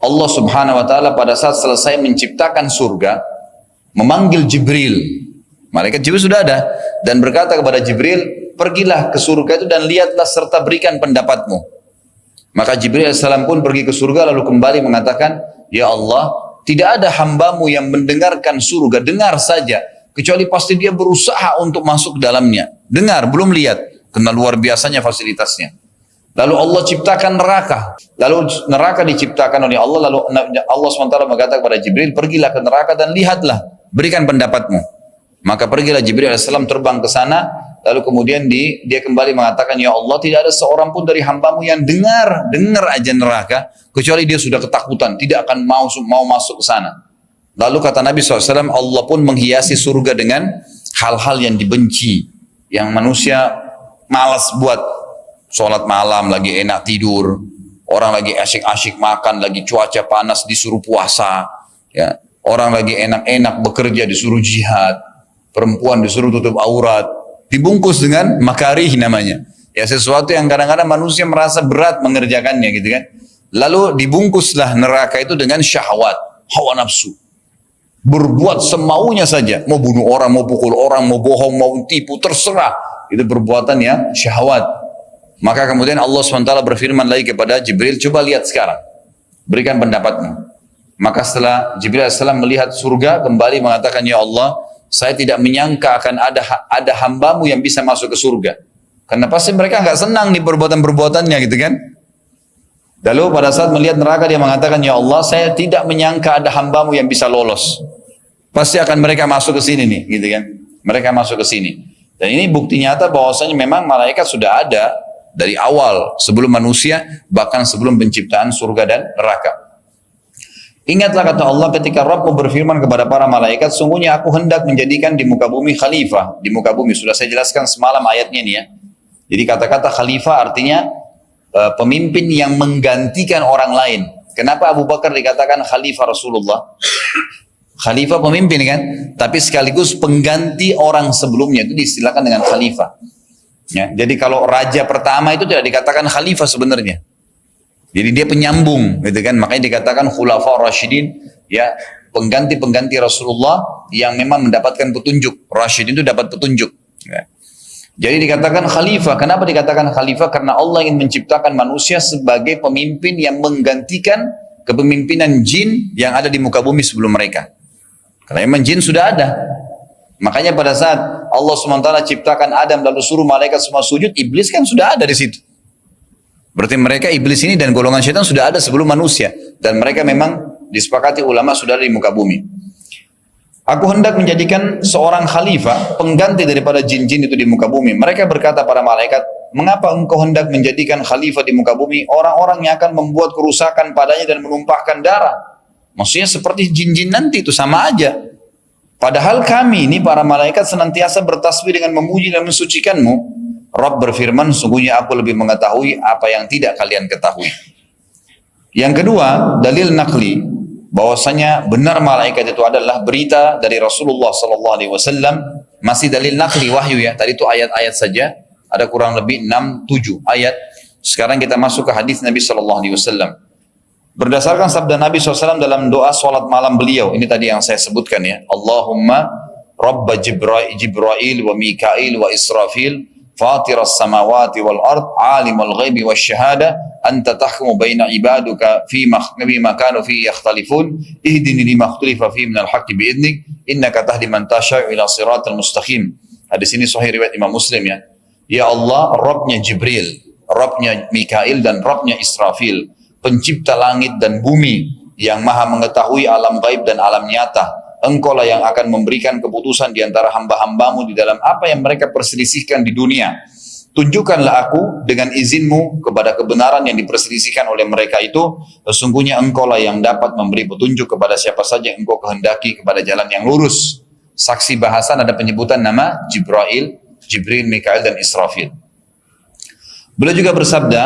[SPEAKER 1] Allah Subhanahu wa taala pada saat selesai menciptakan surga memanggil Jibril. Malaikat Jibril sudah ada dan berkata kepada Jibril, pergilah ke surga itu dan lihatlah serta berikan pendapatmu. Maka Jibril AS pun pergi ke surga lalu kembali mengatakan, ya Allah, tidak ada hambamu yang mendengarkan surga, dengar saja, kecuali pasti dia berusaha untuk masuk ke dalamnya. Dengar, belum lihat, karena luar biasanya fasilitasnya. Lalu Allah ciptakan neraka. Lalu neraka diciptakan oleh Allah. Lalu Allah SWT berkata kepada Jibril, pergilah ke neraka dan lihatlah, berikan pendapatmu. Maka pergilah Jibril AS terbang ke sana. Lalu kemudian dia kembali mengatakan, ya Allah, tidak ada seorang pun dari hambamu yang dengar aja neraka, kecuali dia sudah ketakutan, tidak akan mau masuk ke sana. Lalu kata Nabi SAW, Allah pun menghiasi surga dengan hal-hal yang dibenci, yang manusia malas buat. Sholat malam lagi enak tidur, orang lagi asyik-asyik makan, lagi cuaca panas disuruh puasa, ya. Orang lagi enak-enak bekerja disuruh jihad, perempuan disuruh tutup aurat, dibungkus dengan makarih namanya. Ya, sesuatu yang kadang-kadang manusia merasa berat mengerjakannya gitu kan. Lalu dibungkuslah neraka itu dengan syahwat, hawa nafsu. Berbuat semaunya saja, mau bunuh orang, mau pukul orang, mau bohong, mau tipu, terserah. Itu perbuatan yang syahwat. Maka kemudian Allah SWT berfirman lagi kepada Jibril, coba lihat sekarang, berikan pendapatmu. Maka setelah Jibril AS melihat surga, kembali mengatakan, ya Allah, saya tidak menyangka akan ada hambamu yang bisa masuk ke surga. Karena pasti mereka nggak senang nih perbuatan-perbuatannya gitu kan. Lalu pada saat melihat neraka dia mengatakan, ya Allah, saya tidak menyangka ada hambamu yang bisa lolos. Pasti akan mereka masuk ke sini nih gitu kan. Mereka masuk ke sini. Dan ini bukti nyata bahwasanya memang malaikat sudah ada dari awal sebelum manusia, bahkan sebelum penciptaan surga dan neraka. Ingatlah kata Allah ketika Rabbmu berfirman kepada para malaikat, sungguhnya aku hendak menjadikan di muka bumi khalifah. Di muka bumi, sudah saya jelaskan semalam ayatnya ini ya. Jadi kata-kata khalifah artinya pemimpin yang menggantikan orang lain. Kenapa Abu Bakar dikatakan khalifah Rasulullah? Khalifah pemimpin kan? Tapi sekaligus pengganti orang sebelumnya, itu diistilahkan dengan khalifah. Ya, jadi kalau raja pertama itu tidak dikatakan khalifah sebenarnya. Jadi dia penyambung, gitu kan? Makanya dikatakan khulafa rasyidin, ya, pengganti-pengganti Rasulullah yang memang mendapatkan petunjuk. Rasyidin itu dapat petunjuk. Ya. Jadi dikatakan khalifah. Kenapa dikatakan khalifah? Karena Allah ingin menciptakan manusia sebagai pemimpin yang menggantikan kepemimpinan jin yang ada di muka bumi sebelum mereka. Karena memang jin sudah ada. Makanya pada saat Allah SWT ciptakan Adam lalu suruh malaikat semua sujud, iblis kan sudah ada di situ. Berarti mereka iblis ini dan golongan syaitan sudah ada sebelum manusia. Dan mereka memang disepakati ulama sudah ada di muka bumi. Aku hendak menjadikan seorang khalifah, pengganti daripada jin-jin itu di muka bumi. Mereka berkata para malaikat, mengapa engkau hendak menjadikan khalifah di muka bumi? Orang-orang yang akan membuat kerusakan padanya dan menumpahkan darah. Maksudnya seperti jin-jin nanti itu sama aja. Padahal kami ini para malaikat senantiasa bertasbih dengan memuji dan mensucikanmu. Rabb berfirman, sungguhnya aku lebih mengetahui apa yang tidak kalian ketahui. Yang kedua, dalil nakli, bahwasanya benar malaikat itu adalah berita dari Rasulullah SAW. Masih dalil nakli wahyu ya. Tadi itu ayat-ayat saja, ada kurang lebih 6-7 ayat. Sekarang kita masuk ke hadis Nabi SAW. Berdasarkan sabda Nabi SAW dalam doa salat malam beliau, ini tadi yang saya sebutkan ya. Allahumma Rabba Jibrail wa Mikail wa Israfil, Fatir as-samawati wal ard, alimul ghaibi wa syahada, anta tahkumu baina ibaduka fima kanu fi yakhtalifun, ihdini lima ikhtalifa fi minal haqqi biidnik, innaka tahdi man tasha'u ila siratal mustaqim. Hadis ini sahih riwayat Imam Muslim ya. Ya Allah, Rabbnya Jibril, Rabbnya Mikail dan Rabbnya Israfil, pencipta langit dan bumi, yang maha mengetahui alam gaib dan alam nyata. Engkaulah yang akan memberikan keputusan di antara hamba-hambamu di dalam apa yang mereka perselisihkan di dunia. Tunjukkanlah aku dengan izinmu kepada kebenaran yang diperselisihkan oleh mereka itu. Sesungguhnya engkaulah yang dapat memberi petunjuk kepada siapa saja yang engkau kehendaki kepada jalan yang lurus. Saksi bahasan ada penyebutan nama Jibril, Mikail dan Israfil. Beliau juga bersabda,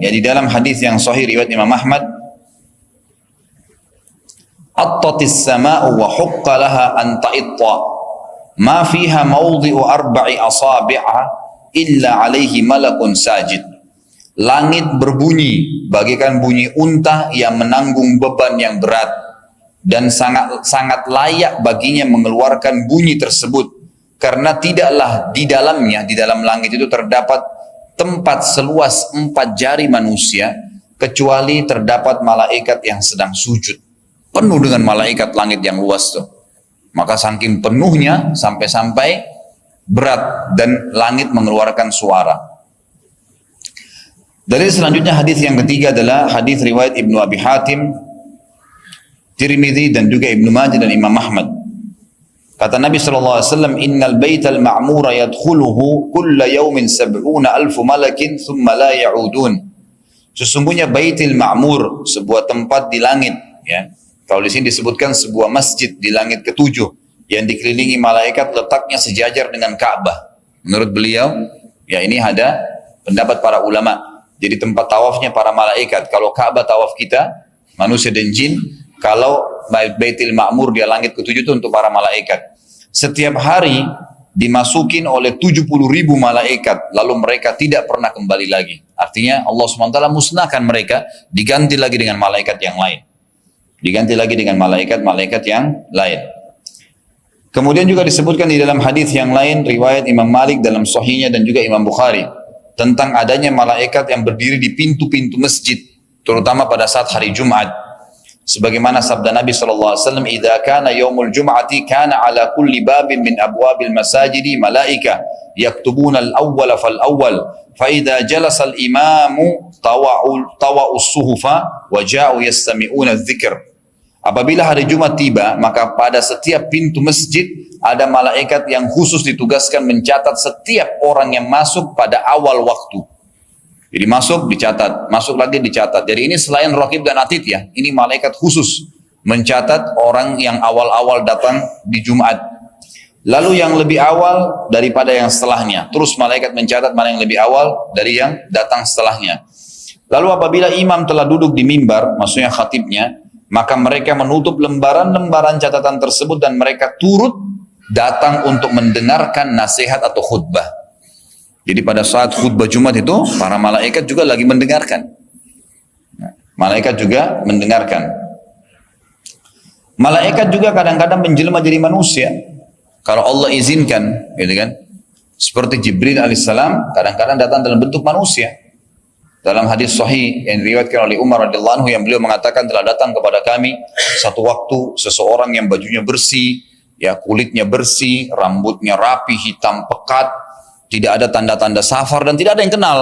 [SPEAKER 1] ya di dalam hadis yang sahih riwayat Imam Ahmad, Attatis sama'u wa hukka laha an ta'itta ma fiha mawdi'u arba'i asabi'a illa alaihi malakun sajid. Langit berbunyi bagaikan bunyi unta yang menanggung beban yang berat, dan sangat layak baginya mengeluarkan bunyi tersebut, karena tidaklah di dalamnya, di dalam langit itu terdapat tempat seluas 4 jari manusia, kecuali terdapat malaikat yang sedang sujud. Penuh dengan malaikat langit yang luas tuh. Maka saking penuhnya sampai-sampai berat dan langit mengeluarkan suara. Dalil selanjutnya hadis yang ketiga adalah hadis riwayat Ibnu Abi Hatim, Tirmidzi dan juga Ibnu Majah dan Imam Ahmad. Kata Nabi SAW, innal baital ma'mura yadkhuluhu kulla yawmin 70,000 malakin thumma la ya'udun. Sesungguhnya Baitul Ma'mur, sebuah tempat di langit, ya. Kalau di sini disebutkan sebuah masjid di langit ketujuh yang dikelilingi malaikat, letaknya sejajar dengan Ka'bah. Menurut beliau, ya ini ada pendapat para ulama. Jadi tempat tawafnya para malaikat. Kalau Ka'bah tawaf kita, manusia dan jin. Kalau Baitul Ma'mur dia langit ketujuh itu untuk para malaikat. Setiap hari dimasukin oleh 70.000 malaikat, lalu mereka tidak pernah kembali lagi. Artinya Allah SWT musnahkan mereka, diganti lagi dengan malaikat yang lain. Diganti lagi dengan malaikat-malaikat yang lain. Kemudian juga disebutkan di dalam hadis yang lain, riwayat Imam Malik dalam Sahihnya dan juga Imam Bukhari, tentang adanya malaikat yang berdiri di pintu-pintu masjid, terutama pada saat hari Jumat. Sebagaimana sabda Nabi SAW, "Idza kana yaumul jum'ati kana ala kulli babin min abwabil masajidi malaika yaktubuna al-awwala fal-awwal fa idza jalasa al-imamu tawa'u as-suhufa wa ja'u yastami'una adh-dhikr." Apabila hari Jumat tiba, maka pada setiap pintu masjid ada malaikat yang khusus ditugaskan mencatat setiap orang yang masuk pada awal waktu. Jadi masuk dicatat, masuk lagi dicatat. Jadi ini selain Raqib dan Atid ya, ini malaikat khusus mencatat orang yang awal-awal datang di Jumat. Lalu yang lebih awal daripada yang setelahnya. Terus malaikat mencatat mana yang lebih awal dari yang datang setelahnya. Lalu apabila imam telah duduk di mimbar, maksudnya khatibnya, maka mereka menutup lembaran-lembaran catatan tersebut dan mereka turut datang untuk mendengarkan nasihat atau khutbah. Jadi pada saat khutbah Jumat itu, para malaikat juga lagi mendengarkan. Malaikat juga mendengarkan. Malaikat juga kadang-kadang menjelma jadi manusia. Kalau Allah izinkan, gitu kan. Seperti Jibril alaihissalam, kadang-kadang datang dalam bentuk manusia. Dalam hadis sahih yang diriwayatkan oleh Umar radhiyallahu anhu, yang beliau mengatakan telah datang kepada kami satu waktu seseorang yang bajunya bersih, ya kulitnya bersih, rambutnya rapi, hitam pekat, tidak ada tanda-tanda safar dan tidak ada yang kenal.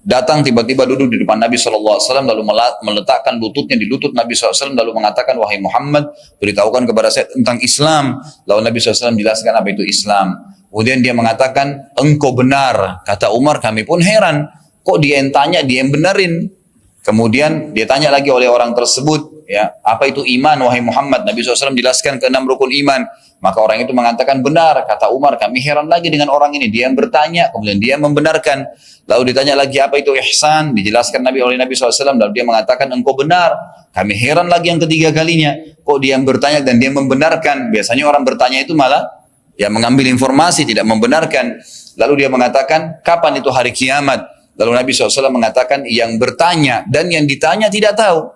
[SPEAKER 1] Datang tiba-tiba duduk di depan Nabi SAW, lalu meletakkan lututnya di lutut Nabi SAW, lalu mengatakan, "Wahai Muhammad, beritahukan kepada saya tentang Islam." Lalu Nabi SAW jelaskan apa itu Islam. Kemudian dia mengatakan, "Engkau benar." Kata Umar, kami pun heran, kok dia yang tanya, dia yang benerin. Kemudian dia tanya lagi oleh orang tersebut, ya, apa itu iman wahai Muhammad? Nabi SAW jelaskan ke 6 rukun iman. Maka orang itu mengatakan benar. Kata Umar, kami heran lagi dengan orang ini. Dia yang bertanya, kemudian dia membenarkan. Lalu ditanya lagi apa itu ihsan? Dijelaskan oleh Nabi SAW. Lalu dia mengatakan engkau benar. Kami heran lagi yang ketiga kalinya. Kok dia yang bertanya dan dia membenarkan? Biasanya orang bertanya itu malah ya mengambil informasi, tidak membenarkan. Lalu dia mengatakan, kapan itu hari kiamat? Lalu Nabi SAW mengatakan, yang bertanya dan yang ditanya tidak tahu.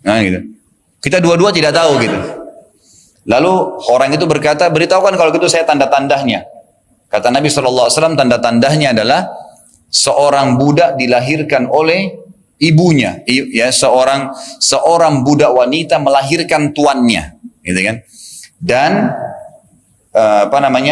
[SPEAKER 1] Nah gitu. Kita dua-dua tidak tahu gitu. Lalu orang itu berkata, beritahukan kalau gitu saya tanda-tandanya. Kata Nabi SAW, tanda-tandanya adalah seorang budak dilahirkan oleh ibunya, ya seorang budak wanita melahirkan tuannya, gitu kan? Dan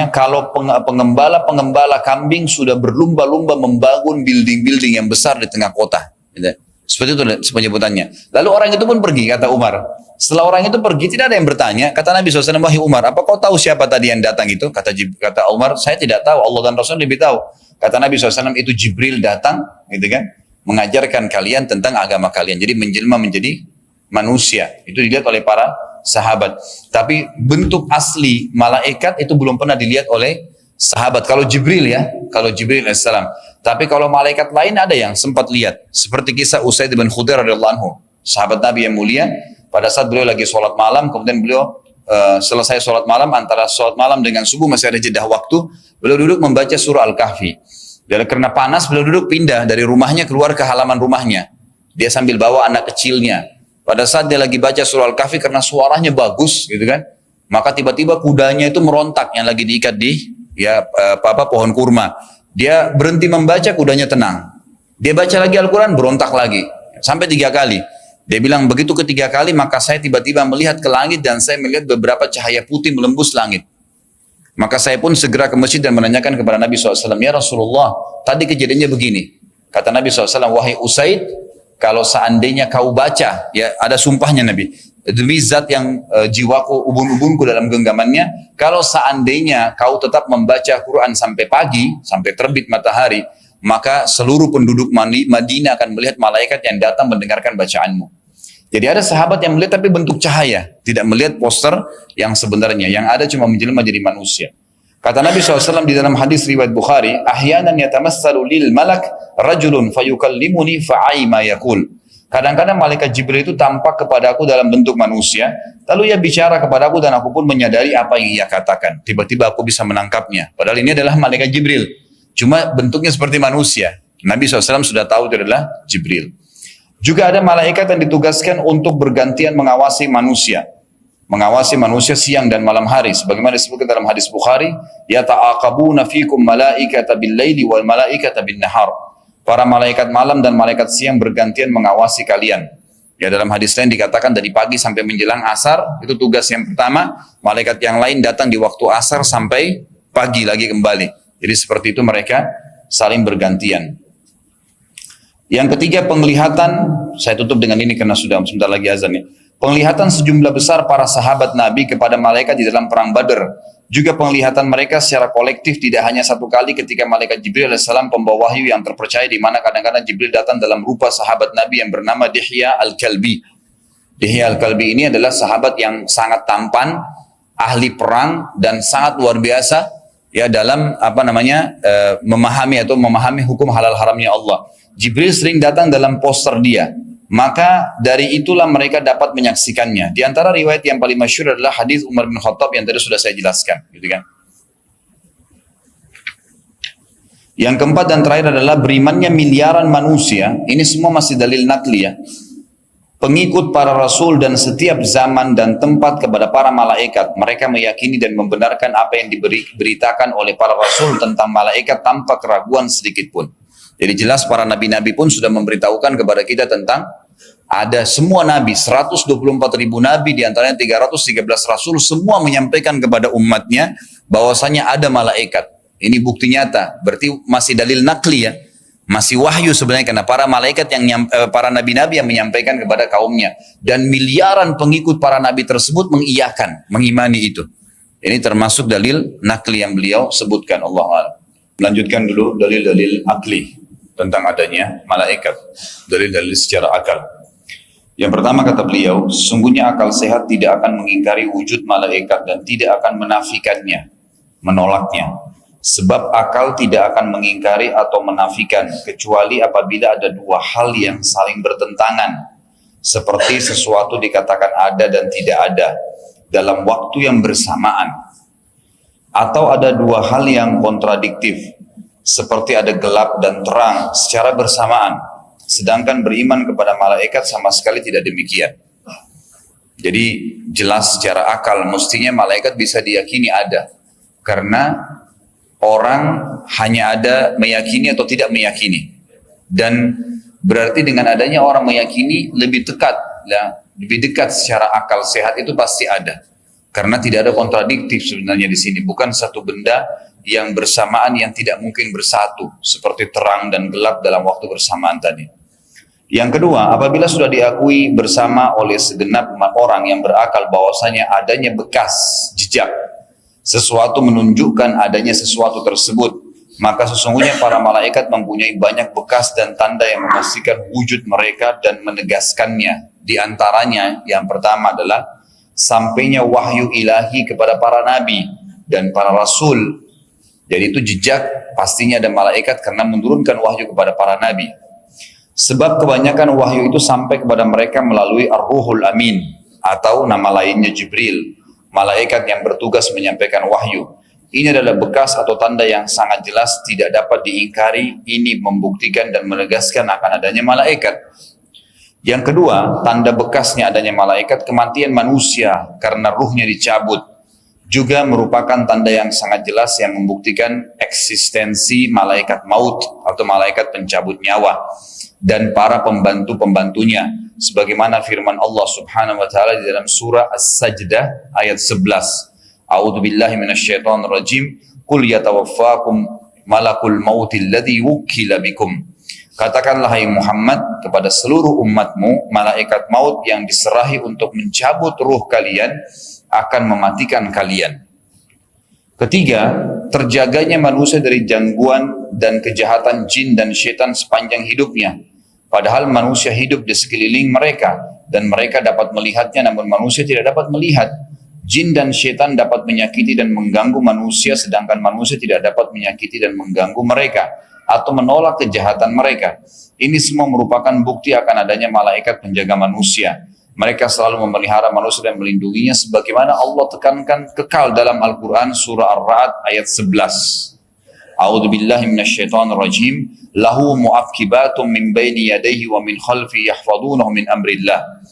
[SPEAKER 1] kalau pengembala kambing sudah berlumba-lumba membangun building-building yang besar di tengah kota, gitu. Seperti itu penyebutannya. Lalu orang itu pun pergi, kata Umar. Setelah orang itu pergi, tidak ada yang bertanya. Kata Nabi SAW, wahai Umar, apa kau tahu siapa tadi yang datang itu? Kata Umar, saya tidak tahu, Allah dan Rasul lebih tahu. Kata Nabi SAW, itu Jibril datang, gitu kan, mengajarkan kalian tentang agama kalian. Jadi menjelma menjadi manusia. Itu dilihat oleh para sahabat. Tapi bentuk asli malaikat itu belum pernah dilihat oleh sahabat. Kalau Jibril ya, kalau Jibril alaihissalam. Tapi kalau malaikat lain ada yang sempat lihat. Seperti kisah Usaid bin Khudair radhiyallahu anhu, sahabat Nabi yang mulia. Pada saat beliau lagi sholat malam, kemudian beliau selesai sholat malam, antara sholat malam dengan subuh masih ada jeda waktu, beliau duduk membaca surah Al-Kahfi. Dan karena panas, beliau duduk pindah dari rumahnya keluar ke halaman rumahnya. Dia sambil bawa anak kecilnya. Pada saat dia lagi baca surah Al-Kahfi, karena suaranya bagus, gitu kan, maka tiba-tiba kudanya itu merontak yang lagi diikat di ya pohon kurma. Dia berhenti membaca, kudanya tenang. Dia baca lagi Al-Quran, berontak lagi. Sampai 3 kali. Dia bilang begitu ketiga kali, maka saya tiba-tiba melihat ke langit dan saya melihat beberapa cahaya putih melembus langit. Maka saya pun segera ke masjid dan menanyakan kepada Nabi SAW, ya Rasulullah, tadi kejadiannya begini. Kata Nabi SAW, wahai Usaid, kalau seandainya kau baca, ya ada sumpahnya Nabi, demi zat yang jiwaku, ubun-ubunku dalam genggamannya, kalau seandainya kau tetap membaca Quran sampai pagi, sampai terbit matahari, maka seluruh penduduk Madinah akan melihat malaikat yang datang mendengarkan bacaanmu. Jadi ada sahabat yang melihat tapi bentuk cahaya, tidak melihat poster yang sebenarnya, yang ada cuma menjelma jadi manusia. Kata Nabi SAW di dalam hadis riwayat Bukhari, ahyanan yatamassalu lil malak rajulun fayukallimuni fa'ai ma yakul. Kadang-kadang malaikat Jibril itu tampak kepada aku dalam bentuk manusia, lalu ia bicara kepada aku dan aku pun menyadari apa yang ia katakan. Tiba-tiba aku bisa menangkapnya. Padahal ini adalah malaikat Jibril, cuma bentuknya seperti manusia. Nabi SAW sudah tahu itu adalah Jibril. Juga ada malaikat yang ditugaskan untuk bergantian mengawasi manusia. Mengawasi manusia siang dan malam hari. Sebagaimana disebutkan dalam hadis Bukhari, yata'aqabuna fikum malaikata bil-laili wal malaikata bin-nahar. Para malaikat malam dan malaikat siang bergantian mengawasi kalian. Ya, dalam hadis lain dikatakan dari pagi sampai menjelang asar, itu tugas yang pertama. Malaikat yang lain datang di waktu asar sampai pagi lagi kembali. Jadi seperti itu mereka saling bergantian. Yang ketiga, penglihatan, saya tutup dengan ini karena sudah sebentar lagi azan ya. Penglihatan sejumlah besar para sahabat Nabi kepada malaikat di dalam perang Badar. Juga penglihatan mereka secara kolektif tidak hanya satu kali ketika malaikat Jibril AS pembawa wahyu yang terpercaya, di mana kadang-kadang Jibril datang dalam rupa sahabat Nabi yang bernama Dihya Al-Kalbi. Dihya Al-Kalbi ini adalah sahabat yang sangat tampan, ahli perang dan sangat luar biasa ya dalam memahami hukum halal haramnya Allah. Jibril sering datang dalam poster dia, maka dari itulah mereka dapat menyaksikannya. Di antara riwayat yang paling masyhur adalah hadis Umar bin Khattab yang tadi sudah saya jelaskan, gitu kan. Yang keempat dan terakhir adalah berimannya miliaran manusia. Ini semua masih dalil nakli ya. Pengikut para rasul dan setiap zaman dan tempat kepada para malaikat. Mereka meyakini dan membenarkan apa yang diberitakan oleh para rasul tentang malaikat tanpa keraguan sedikit pun. Jadi jelas para nabi-nabi pun sudah memberitahukan kepada kita tentang ada semua nabi, 124 ribu nabi, diantaranya 313 rasul, semua menyampaikan kepada umatnya bahwasanya ada malaikat. Ini bukti nyata, berarti masih dalil nakli ya, masih wahyu sebenarnya, karena para malaikat para nabi-nabi yang menyampaikan kepada kaumnya, dan miliaran pengikut para nabi tersebut mengiyakan, mengimani itu. Ini termasuk dalil nakli yang beliau sebutkan. Allah a'lam. Lanjutkan dulu dalil-dalil akli tentang adanya malaikat, dalil-dalil secara akal. Yang pertama kata beliau, sesungguhnya akal sehat tidak akan mengingkari wujud malaikat dan tidak akan menafikannya, menolaknya. Sebab akal tidak akan mengingkari atau menafikan kecuali apabila ada dua hal yang saling bertentangan, seperti sesuatu dikatakan ada dan tidak ada dalam waktu yang bersamaan, atau ada dua hal yang kontradiktif, seperti ada gelap dan terang secara bersamaan, sedangkan beriman kepada malaikat sama sekali tidak demikian. Jadi jelas secara akal mestinya malaikat bisa diyakini ada, karena orang hanya ada meyakini atau tidak meyakini, dan berarti dengan adanya orang meyakini lebih dekat, lebih dekat secara akal sehat itu pasti ada, karena tidak ada kontradiktif sebenarnya di sini, bukan satu benda yang bersamaan yang tidak mungkin bersatu, seperti terang dan gelap dalam waktu bersamaan tadi. Yang kedua, apabila sudah diakui bersama oleh segenap orang yang berakal bahwasanya adanya bekas, jejak, sesuatu menunjukkan adanya sesuatu tersebut, maka sesungguhnya para malaikat mempunyai banyak bekas dan tanda yang memastikan wujud mereka dan menegaskannya. Di antaranya yang pertama adalah sampainya wahyu ilahi kepada para nabi dan para rasul. Jadi itu jejak, pastinya ada malaikat karena menurunkan wahyu kepada para nabi. Sebab kebanyakan wahyu itu sampai kepada mereka melalui Ar-Ruhul Amin, atau nama lainnya Jibril, malaikat yang bertugas menyampaikan wahyu. Ini adalah bekas atau tanda yang sangat jelas tidak dapat diingkari. Ini membuktikan dan menegaskan akan adanya malaikat. Yang kedua, tanda bekasnya adanya malaikat, kematian manusia karena ruhnya dicabut. juga merupakan tanda yang sangat jelas yang membuktikan eksistensi malaikat maut atau malaikat pencabut nyawa dan para pembantu-pembantunya, sebagaimana firman Allah Subhanahu wa taala di dalam surah As-Sajdah ayat 11. A'udzu billahi minasyaitonir rajim. Qul yatawaffakum malakul mautil ladzi wukkila bikum. Katakanlah hai Muhammad kepada seluruh umatmu, malaikat maut yang diserahi untuk mencabut ruh kalian akan mematikan kalian. Ketiga, terjaganya manusia dari gangguan dan kejahatan jin dan syaitan sepanjang hidupnya. Padahal manusia hidup di sekeliling mereka dan mereka dapat melihatnya, namun manusia tidak dapat melihat. Jin dan syaitan dapat menyakiti dan mengganggu manusia, sedangkan manusia tidak dapat menyakiti dan mengganggu mereka atau menolak kejahatan mereka. Ini semua merupakan bukti akan adanya malaikat penjaga manusia. Mereka selalu memelihara manusia dan melindunginya, sebagaimana Allah tekankan kekal dalam Al-Quran surah Ar-Ra'd ayat 11. A'udzu billahi minasyaitonir rajim. Lahu mu'aqibatum min baini yadayhi wa min khalfi yahfazunahu min amrillah.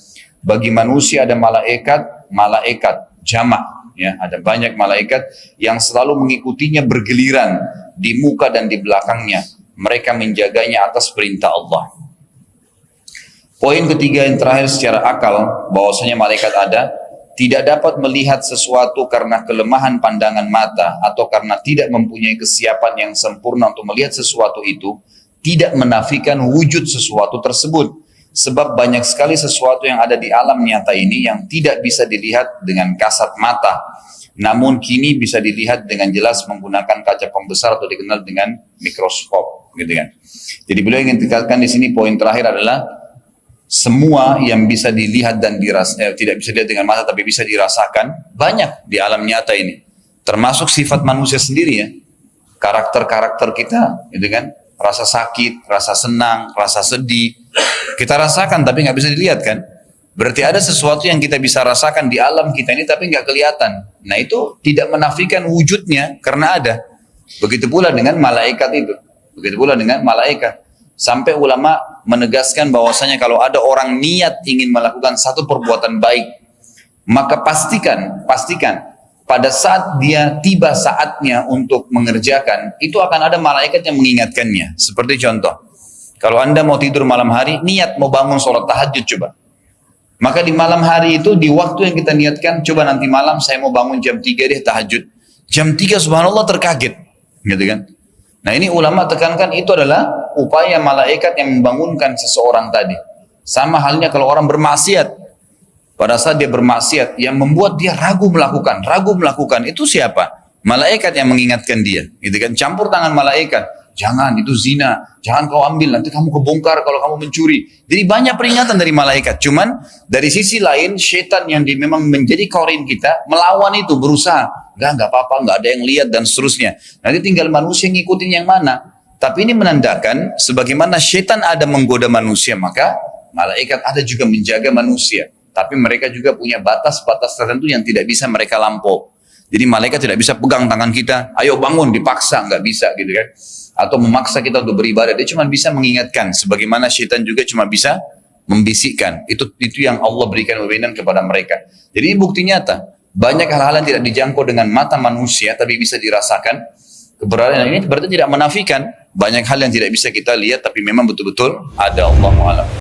[SPEAKER 1] Bagi manusia ada malaikat jamak, ya, ada banyak malaikat yang selalu mengikutinya bergiliran di muka dan di belakangnya. Mereka menjaganya atas perintah Allah. Poin ketiga yang terakhir secara akal, bahwasanya malaikat ada, tidak dapat melihat sesuatu karena kelemahan pandangan mata atau karena tidak mempunyai kesiapan yang sempurna untuk melihat sesuatu itu, tidak menafikan wujud sesuatu tersebut. Sebab banyak sekali sesuatu yang ada di alam nyata ini yang tidak bisa dilihat dengan kasat mata, namun kini bisa dilihat dengan jelas menggunakan kaca pembesar atau dikenal dengan mikroskop, gitu kan. Jadi beliau ingin tekankan di sini poin terakhir adalah semua yang bisa dilihat dan tidak bisa dilihat dengan mata tapi bisa dirasakan banyak di alam nyata ini, termasuk sifat manusia sendiri, ya, karakter-karakter kita, gitu kan, rasa sakit, rasa senang, rasa sedih, kita rasakan tapi nggak bisa dilihat kan. Berarti ada sesuatu yang kita bisa rasakan di alam kita ini tapi nggak kelihatan. Nah itu tidak menafikan wujudnya karena ada. Begitu pula dengan malaikat itu, begitu pula dengan malaikat. Sampai ulama menegaskan bahwasanya kalau ada orang niat ingin melakukan satu perbuatan baik, maka pastikan pada saat dia tiba saatnya untuk mengerjakan, itu akan ada malaikat yang mengingatkannya. Seperti contoh, kalau Anda mau tidur malam hari, niat mau bangun sholat tahajud coba. Maka di malam hari itu, di waktu yang kita niatkan, coba nanti malam saya mau bangun jam 3 deh tahajud. Jam 3 subhanallah terkaget, gitu kan. Nah ini ulama tekankan itu adalah upaya malaikat yang membangunkan seseorang tadi. Sama halnya kalau orang bermaksiat. Pada saat dia bermaksiat, yang membuat dia ragu melakukan, itu siapa? Malaikat yang mengingatkan dia. Gitu kan? Campur tangan malaikat. Jangan, itu zina. Jangan kau ambil, nanti kamu kebongkar kalau kamu mencuri. Jadi banyak peringatan dari malaikat. Cuman dari sisi lain, syaitan yang memang menjadi korin kita, melawan itu, berusaha. Enggak apa-apa, enggak ada yang lihat dan seterusnya. Nanti tinggal manusia ngikutin yang mana. Tapi ini menandakan sebagaimana syaitan ada menggoda manusia, maka malaikat ada juga menjaga manusia. Tapi mereka juga punya batas-batas tertentu yang tidak bisa mereka lampau. Jadi malaikat tidak bisa pegang tangan kita, ayo bangun, dipaksa, nggak bisa gitu kan. Atau memaksa kita untuk beribadah, dia cuma bisa mengingatkan. Sebagaimana syaitan juga cuma bisa membisikkan. Itu yang Allah berikan wewenang kepada mereka. Jadi ini bukti nyata. Banyak hal-hal yang tidak dijangkau dengan mata manusia, tapi bisa dirasakan. Keberadaan ini berarti tidak menafikan banyak hal yang tidak bisa kita lihat, tapi memang betul-betul ada. Allahu a'lam.